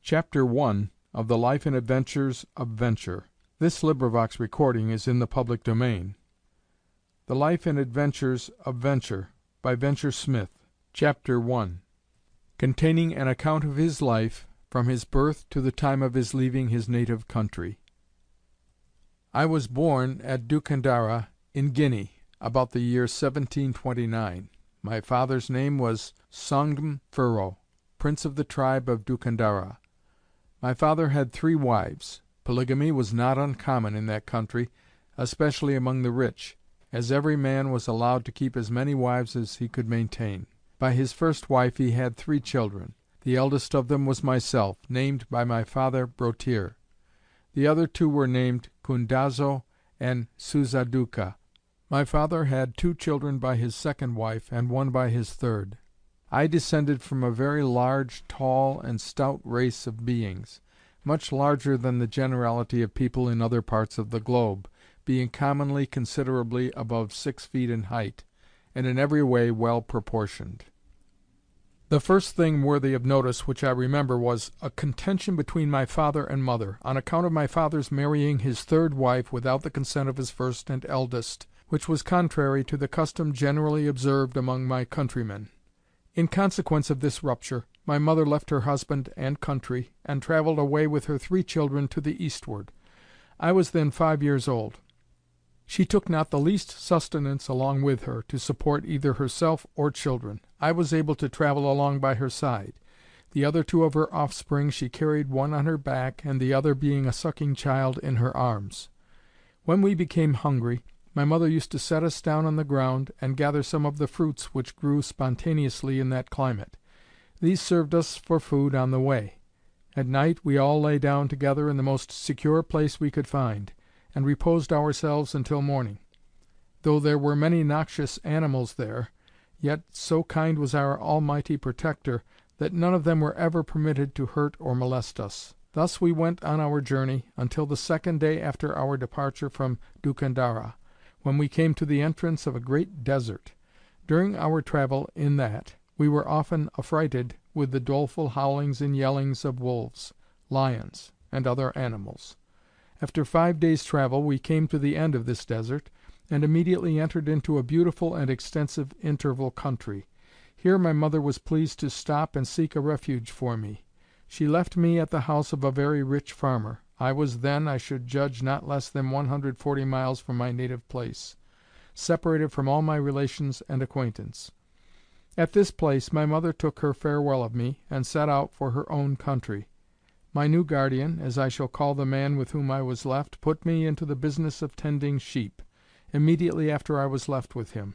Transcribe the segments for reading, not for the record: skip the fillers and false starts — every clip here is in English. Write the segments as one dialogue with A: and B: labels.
A: Chapter 1 of the Life and Adventures of Venture. This recording is in the public domain. The Life and Adventures of Venture, by Venture Smith. Chapter 1. Containing an account of his life, from his birth to the time of his leaving his native country. I was born at Dukandarra, in Guinea, about the year 1729. My father's name was Broteer Furro, prince of the tribe of Dukandarra. My father had 3 wives. Polygamy was not uncommon in that country, especially among the rich, as every man was allowed to keep as many wives as he could maintain. By his first wife he had 3 children. The eldest of them was myself, named by my father Broteer. The other 2 were named Kundazo and Suzaduka. My father had 2 children by his second wife, and 1 by his third. I descended from a very large, tall, and stout race of beings, much larger than the generality of people in other parts of the globe, being commonly considerably above 6 feet in height, and in every way well proportioned. The first thing worthy of notice which I remember was a contention between my father and mother, on account of my father's marrying his third wife without the consent of his first and eldest, which was contrary to the custom generally observed among my countrymen. In consequence of this rupture, my mother left her husband and country, and travelled away with her 3 children to the eastward. I was then 5 years old. She took not the least sustenance along with her, to support either herself or children. I was able to travel along by her side. The other 2 of her offspring she carried, one on her back, and the other, being a sucking child, in her arms. When we became hungry, my mother used to set us down on the ground, and gather some of the fruits which grew spontaneously in that climate. These served us for food on the way. At night we all lay down together in the most secure place we could find, and reposed ourselves until morning. Though there were many noxious animals there, yet so kind was our Almighty Protector, that none of them were ever permitted to hurt or molest us. Thus we went on our journey, until the 2nd day after our departure from Dukandarra, when we came to the entrance of a great desert. During our travel in that, we were often affrighted with the doleful howlings and yellings of wolves, lions, and other animals. After 5 days' travel we came to the end of this desert, and immediately entered into a beautiful and extensive interval country. Here my mother was pleased to stop and seek a refuge for me. She left me at the house of a very rich farmer. I was then, I should judge, not less than 140 miles from my native place, separated from all my relations and acquaintance. At this place my mother took her farewell of me, and set out for her own country. My new guardian, as I shall call the man with whom I was left, put me into the business of tending sheep, immediately after I was left with him.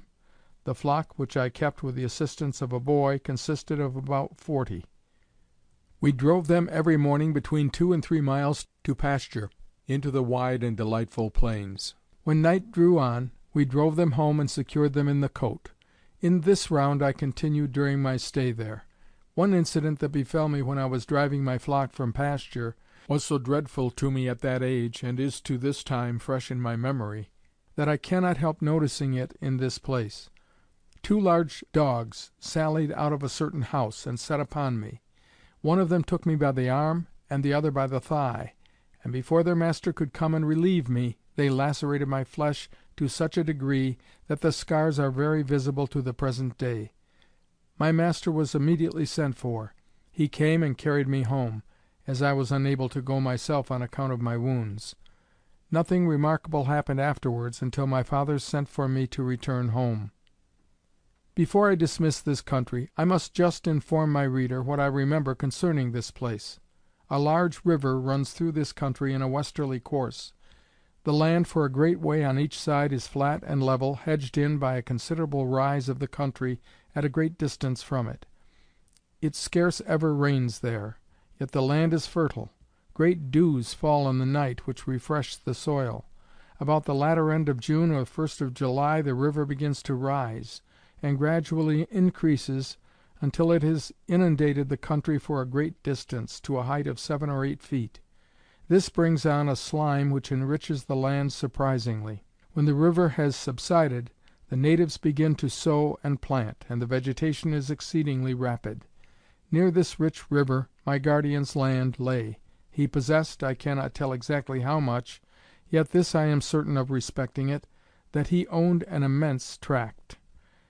A: The flock, which I kept with the assistance of a boy, consisted of about 40. We drove them every morning between 2 and 3 miles to pasture, into the wide and delightful plains. When night drew on, we drove them home and secured them in the cote. In this round I continued during my stay there. One incident that befell me when I was driving my flock from pasture was so dreadful to me at that age, and is to this time fresh in my memory, that I cannot help noticing it in this place. 2 large dogs sallied out of a certain house, and set upon me. One of them took me by the arm, and the other by the thigh, and before their master could come and relieve me, they lacerated my flesh to such a degree that the scars are very visible to the present day. My master was immediately sent for. He came and carried me home, as I was unable to go myself on account of my wounds. Nothing remarkable happened afterwards until my father sent for me to return home. Before I dismiss this country, I must just inform my reader what I remember concerning this place. A large river runs through this country in a westerly course. The land for a great way on each side is flat and level, hedged in by a considerable rise of the country at a great distance from it. It scarce ever rains there, yet the land is fertile. Great dews fall in the night, which refresh the soil. About the latter end of June or 1st of July the river begins to rise, and gradually increases until it has inundated the country for a great distance, to a height of 7 or 8 feet. This brings on a slime which enriches the land surprisingly. When the river has subsided, the natives begin to sow and plant, and the vegetation is exceedingly rapid. Near this rich river my guardian's land lay. He possessed, I cannot tell exactly how much, yet this I am certain of respecting it, that he owned an immense tract.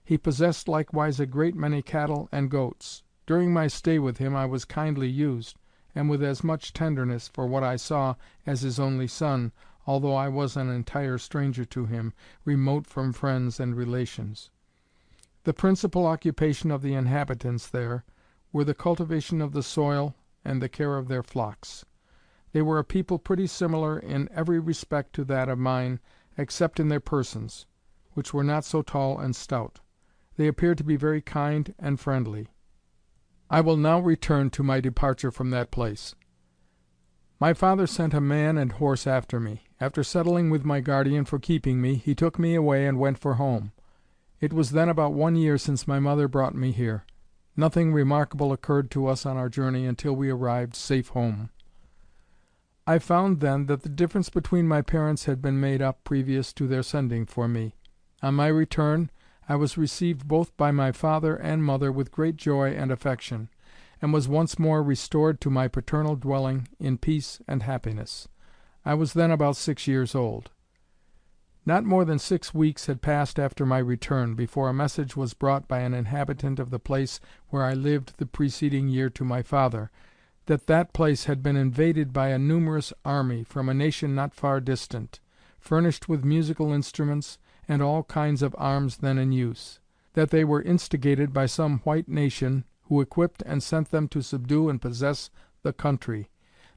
A: He possessed likewise a great many cattle and goats. During my stay with him I was kindly used, and with as much tenderness for what I saw as his only son, although I was an entire stranger to him, remote from friends and relations. The principal occupation of the inhabitants there were the cultivation of the soil and the care of their flocks. They were a people pretty similar in every respect to that of mine, except in their persons, which were not so tall and stout. They appeared to be very kind and friendly. I will now return to my departure from that place. My father sent a man and horse after me. After settling with my guardian for keeping me, he took me away and went for home. It was then about 1 year since my mother brought me here. Nothing remarkable occurred to us on our journey until we arrived safe home. I found then that the difference between my parents had been made up previous to their sending for me. On my return, I was received both by my father and mother with great joy and affection, and was once more restored to my paternal dwelling in peace and happiness. I was then about 6 years old. Not more than 6 weeks had passed after my return, before a message was brought by an inhabitant of the place where I lived the preceding year to my father, that that place had been invaded by a numerous army from a nation not far distant, furnished with musical instruments, and all kinds of arms then in use; that they were instigated by some white nation, who equipped and sent them to subdue and possess the country;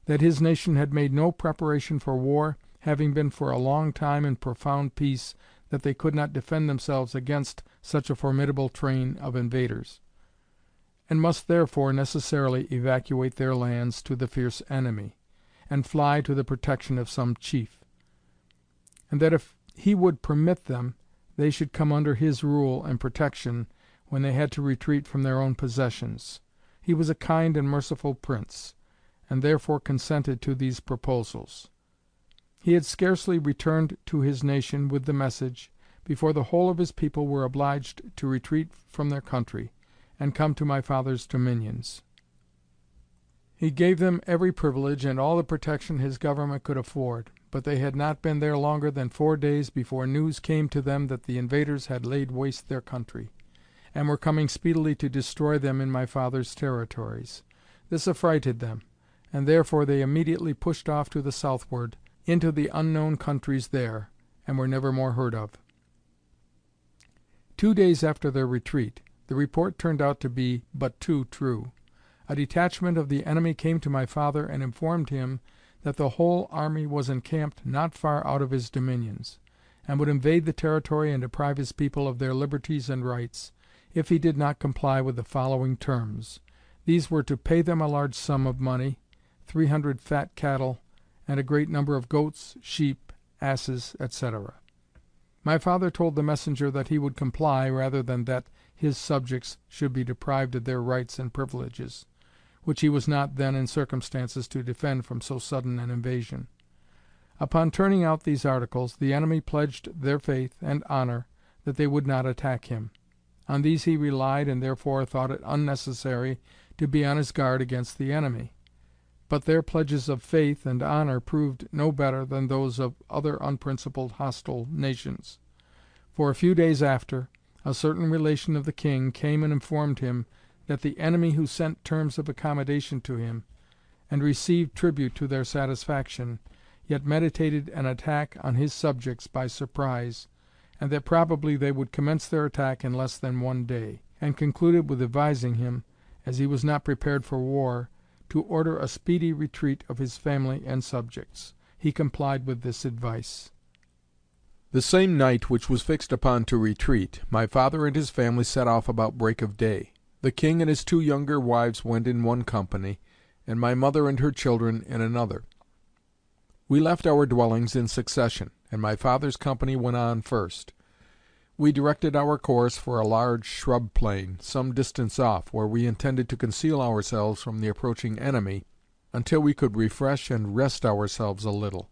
A: that his nation had made no preparation for war, having been for a long time in profound peace, that they could not defend themselves against such a formidable train of invaders, and must therefore necessarily evacuate their lands to the fierce enemy, and fly to the protection of some chief; and that if he would permit them, they should come under his rule and protection when they had to retreat from their own possessions. He was a kind and merciful prince, and therefore consented to these proposals. He had scarcely returned to his nation with the message, before the whole of his people were obliged to retreat from their country, and come to my father's dominions. He gave them every privilege and all the protection his government could afford, but they had not been there longer than 4 days before news came to them that the invaders had laid waste their country, and were coming speedily to destroy them in my father's territories. This affrighted them, and therefore they immediately pushed off to the southward, into the unknown countries there, and were never more heard of. 2 days after their retreat, the report turned out to be but too true. A detachment of the enemy came to my father and informed him that the whole army was encamped not far out of his dominions, and would invade the territory and deprive his people of their liberties and rights, if he did not comply with the following terms. These were to pay them a large sum of money, 300 fat cattle, and a great number of goats, sheep, asses, etc. My father told the messenger that he would comply rather than that his subjects should be deprived of their rights and privileges, which he was not then in circumstances to defend from so sudden an invasion. Upon turning out these articles, the enemy pledged their faith and honor that they would not attack him. On these he relied, and therefore thought it unnecessary to be on his guard against the enemy. But their pledges of faith and honor proved no better than those of other unprincipled hostile nations. For a few days after, a certain relation of the king came and informed him that the enemy who sent terms of accommodation to him, and received tribute to their satisfaction, yet meditated an attack on his subjects by surprise, and that probably they would commence their attack in less than 1 day, and concluded with advising him, as he was not prepared for war, to order a speedy retreat of his family and subjects. He complied with this advice. The same night which was fixed upon to retreat, my father and his family set off about break of day. The king and his 2 younger wives went in one company, and my mother and her children in another. We left our dwellings in succession, and my father's company went on first. We directed our course for a large shrub plain, some distance off, where we intended to conceal ourselves from the approaching enemy, until we could refresh and rest ourselves a little.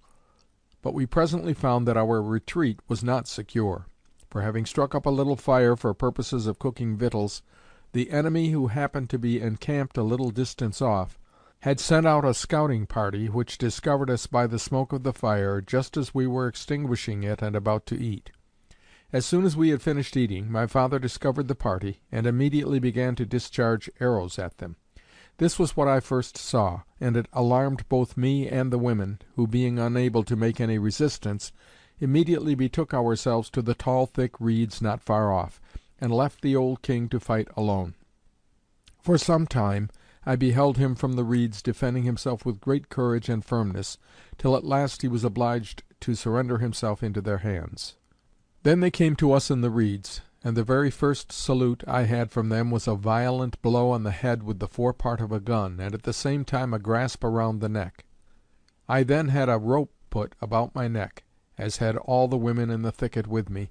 A: But we presently found that our retreat was not secure, for having struck up a little fire for purposes of cooking victuals, the enemy, who happened to be encamped a little distance off, had sent out a scouting party, which discovered us by the smoke of the fire, just as we were extinguishing it and about to eat. As soon as we had finished eating, my father discovered the party, and immediately began to discharge arrows at them. This was what I first saw, and it alarmed both me and the women, who, being unable to make any resistance, immediately betook ourselves to the tall thick reeds not far off, and left the old king to fight alone. For some time I beheld him from the reeds defending himself with great courage and firmness, till at last he was obliged to surrender himself into their hands. Then they came to us in the reeds, and the very first salute I had from them was a violent blow on the head with the forepart of a gun, and at the same time a grasp around the neck. I then had a rope put about my neck, as had all the women in the thicket with me,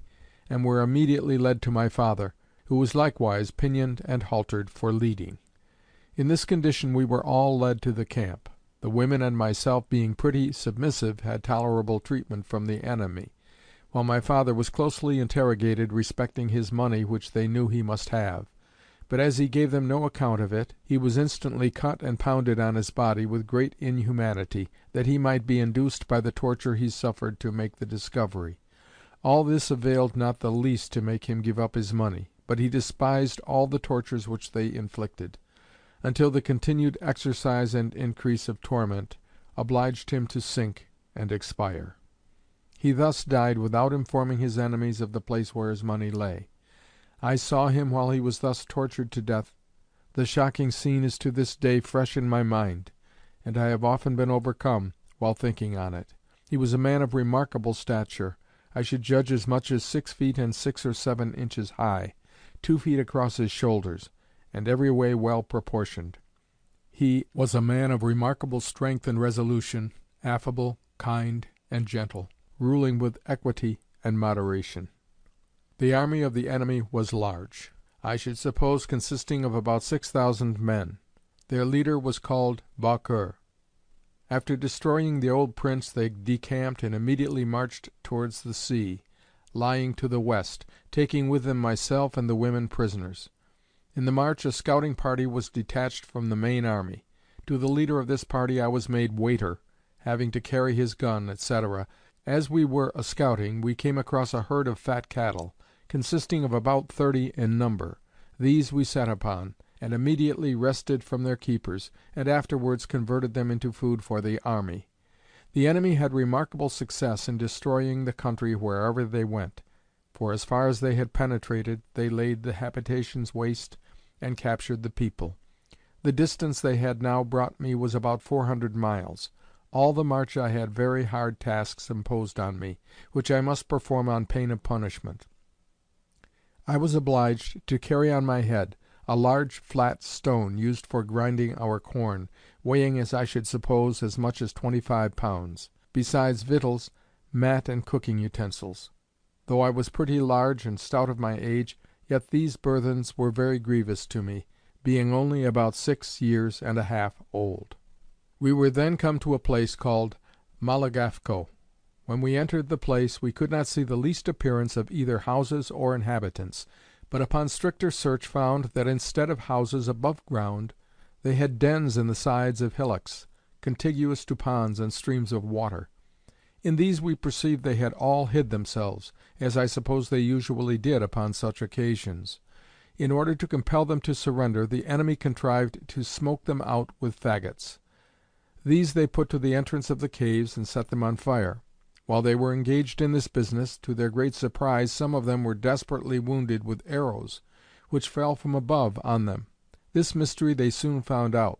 A: and were immediately led to my father, who was likewise pinioned and haltered for leading. In this condition we were all led to the camp. The women and myself, being pretty submissive, had tolerable treatment from the enemy, while my father was closely interrogated respecting his money, which they knew he must have. But as he gave them no account of it, he was instantly cut and pounded on his body with great inhumanity, that he might be induced by the torture he suffered to make the discovery. All this availed not the least to make him give up his money, but he despised all the tortures which they inflicted, until the continued exercise and increase of torment obliged him to sink and expire. He thus died without informing his enemies of the place where his money lay. I saw him while he was thus tortured to death. The shocking scene is to this day fresh in my mind, and I have often been overcome while thinking on it. He was a man of remarkable stature. I should judge as much as 6 feet and 6 or 7 inches high, 2 feet across his shoulders, and every way well proportioned. He was a man of remarkable strength and resolution, affable, kind, and gentle, ruling with equity and moderation. The army of the enemy was large, I should suppose consisting of about 6,000 men. Their leader was called Broteer. After destroying the old prince they decamped and immediately marched towards the sea, lying to the west, taking with them myself and the women prisoners. In the march a scouting party was detached from the main army. To the leader of this party I was made waiter, having to carry his gun, etc. As we were a-scouting, we came across a herd of fat cattle, consisting of about 30 in number. These we set upon, and immediately wrested from their keepers, and afterwards converted them into food for the army. The enemy had remarkable success in destroying the country wherever they went, for as far as they had penetrated, they laid the habitations waste and captured the people. The distance they had now brought me was about 400 miles. All the march I had very hard tasks imposed on me, which I must perform on pain of punishment. I was obliged to carry on my head a large flat stone used for grinding our corn, weighing, as I should suppose, as much as 25 pounds, besides victuals, mat and cooking utensils. Though I was pretty large and stout of my age, yet these burthens were very grievous to me, being only about 6 years and a half old. We were then come to a place called Malagafco. When we entered the place, we could not see the least appearance of either houses or inhabitants, but upon stricter search found that instead of houses above ground, they had dens in the sides of hillocks, contiguous to ponds and streams of water. In these we perceived they had all hid themselves, as I suppose they usually did upon such occasions. In order to compel them to surrender, the enemy contrived to smoke them out with faggots. These they put to the entrance of the caves and set them on fire. While they were engaged in this business, to their great surprise some of them were desperately wounded with arrows, which fell from above on them. This mystery they soon found out.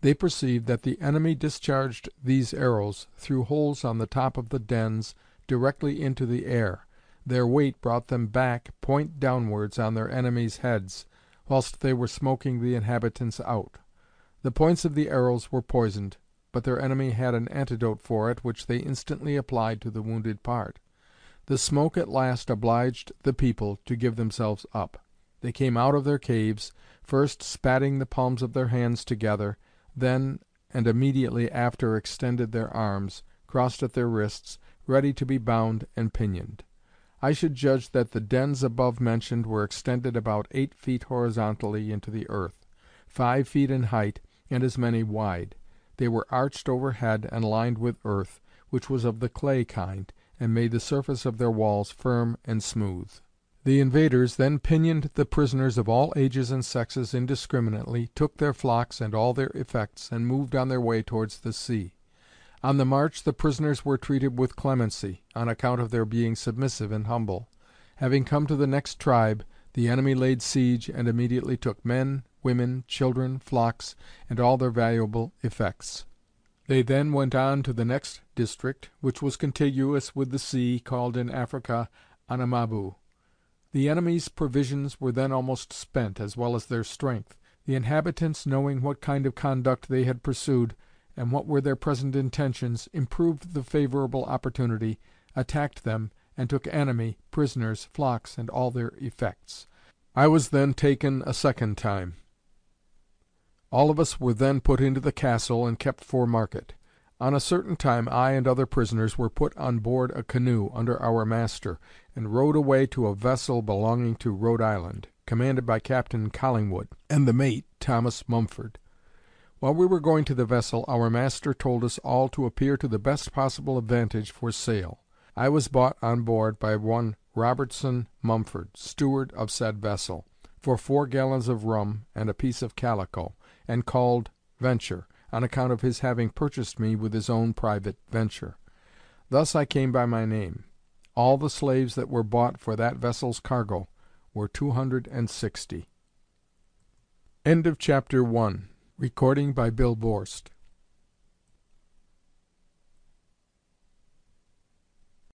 A: They perceived that the enemy discharged these arrows through holes on the top of the dens directly into the air. Their weight brought them back, point downwards, on their enemies' heads, whilst they were smoking the inhabitants out. The points of the arrows were poisoned, but their enemy had an antidote for it, which they instantly applied to the wounded part. The smoke at last obliged the people to give themselves up. They came out of their caves, first spatting the palms of their hands together, then and immediately after extended their arms, crossed at their wrists, ready to be bound and pinioned. I should judge that the dens above mentioned were extended about 8 feet horizontally into the earth, 5 feet in height, and as many wide. They were arched overhead and lined with earth, which was of the clay kind, and made the surface of their walls firm and smooth. The invaders then pinioned the prisoners of all ages and sexes indiscriminately, took their flocks and all their effects, and moved on their way towards the sea. On the march the prisoners were treated with clemency, on account of their being submissive and humble. Having come to the next tribe, the enemy laid siege and immediately took men, women, children, flocks, and all their valuable effects. They then went on to the next district, which was contiguous with the sea, called in Africa Anomabo. The enemy's provisions were then almost spent, as well as their strength. The inhabitants, knowing what kind of conduct they had pursued, and what were their present intentions, improved the favorable opportunity, attacked them, and took enemy, prisoners, flocks, and all their effects. I was then taken a second time. All of us were then put into the castle, and kept for market. On a certain time I and other prisoners were put on board a canoe, under our master, and rowed away to a vessel belonging to Rhode Island, commanded by Captain Collingwood, and the mate Thomas Mumford. While we were going to the vessel, our master told us all to appear to the best possible advantage for sail. I was bought on board by one Robinson Mumford, steward of said vessel, for 4 gallons of rum and a piece of calico, and called Venture, on account of his having purchased me with his own private venture. Thus I came by my name. All the slaves that were bought for that vessel's cargo were 260. End of chapter 1. Recording by Bill Borst.